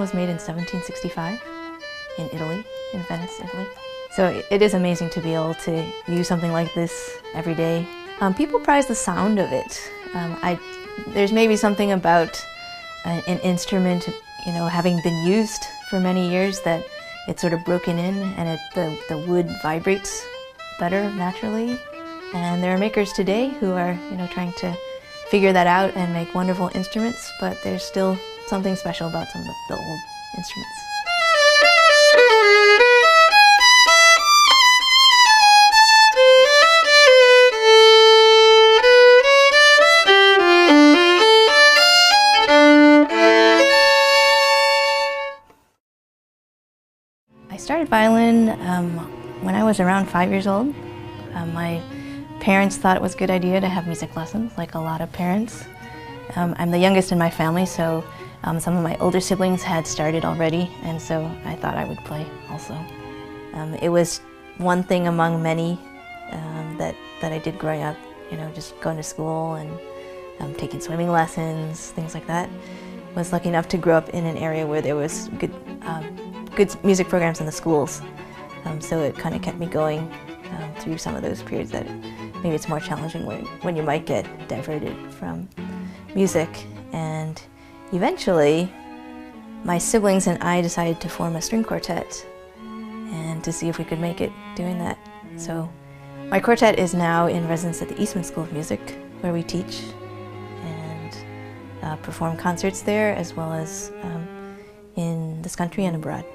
was made in 1765 in Italy, in Venice, Italy. So it is amazing to be able to use something like this every day. People prize the sound of it. There's maybe something about an instrument, you know, having been used for many years, that it's sort of broken in and the wood vibrates better naturally. And there are makers today who are, you know, trying to figure that out and make wonderful instruments, but there's still something special about some of the old instruments. I started violin when I was around 5 years old. My parents thought it was a good idea to have music lessons, like a lot of parents. I'm the youngest in my family, so some of my older siblings had started already, and so I thought I would play also. It was one thing among many that I did growing up, you know, just going to school and taking swimming lessons, things like that. I was lucky enough to grow up in an area where there was good music programs in the schools, so it kind of kept me going through some of those periods that maybe it's more challenging when you might get diverted from music. And eventually my siblings and I decided to form a string quartet and to see if we could make it doing that. So my quartet is now in residence at the Eastman School of Music, where we teach and perform concerts there, as well as in this country and abroad.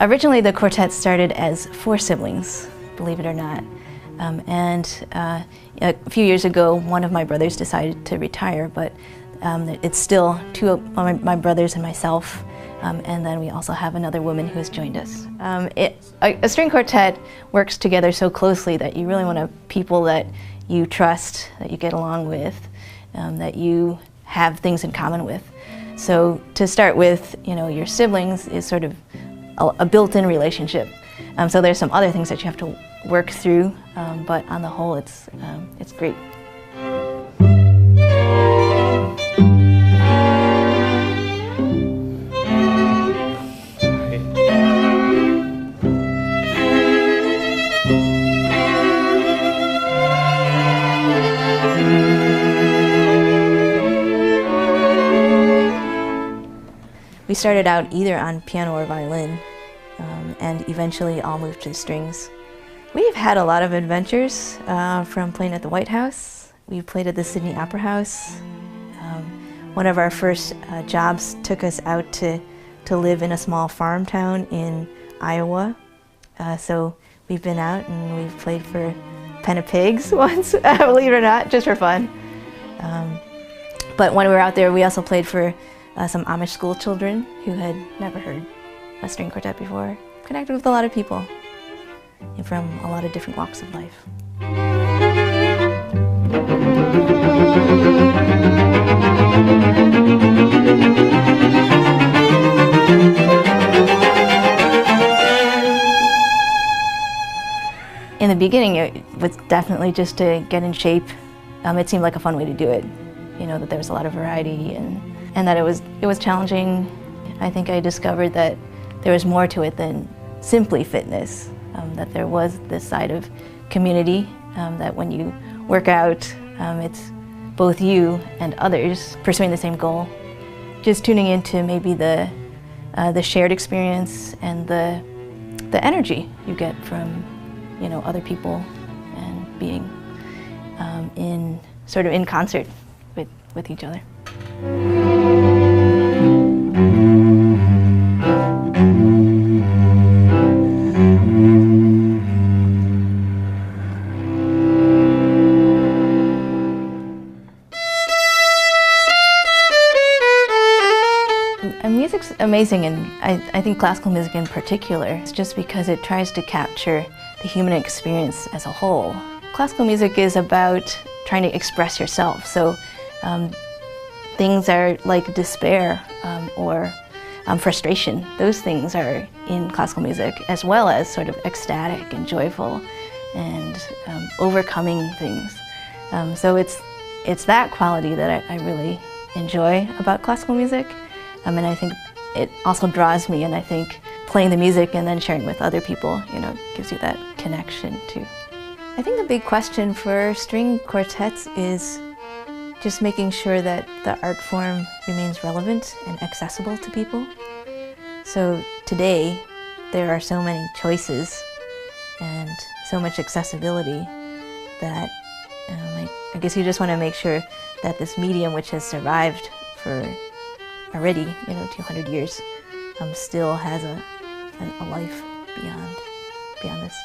Originally, the quartet started as 4 siblings, believe it or not. A few years ago, one of my brothers decided to retire, but it's still 2 of my brothers and myself, and then we also have another woman who has joined us. A string quartet works together so closely that you really want to have people that you trust, that you get along with, that you have things in common with. So to start with, you know, your siblings is sort of a built-in relationship. So there's some other things that you have to work through, but on the whole, it's great. We started out either on piano or violin, and eventually all moved to strings. We've had a lot of adventures, from playing at the White House. We played at the Sydney Opera House. One of our first jobs took us out to live in a small farm town in Iowa. So we've been out and we've played for Pen of Pigs once, believe it or not, just for fun. But when we were out there, we also played for some Amish school children who had never heard a string quartet before. Connected with a lot of people from a lot of different walks of life. In the beginning, it was definitely just to get in shape. It seemed like a fun way to do it. You know, that there was a lot of variety and that it was challenging. I think I discovered that there was more to it than simply fitness, that there was this side of community, that when you work out, it's both you and others pursuing the same goal. Just tuning into maybe the shared experience and the energy you get from, you know, other people and being in sort of in concert with each other. And music's amazing, and I think classical music in particular, it's just because it tries to capture the human experience as a whole. Classical music is about trying to express yourself, so things are like despair or frustration. Those things are in classical music, as well as sort of ecstatic and joyful and overcoming things. So it's that quality that I really enjoy about classical music. And I think it also draws me, and I think playing the music and then sharing with other people, gives you that connection too. I think the big question for string quartets is just making sure that the art form remains relevant and accessible to people. So today, there are so many choices and so much accessibility that I guess you just want to make sure that this medium, which has survived for already 200 years, still has a life beyond this.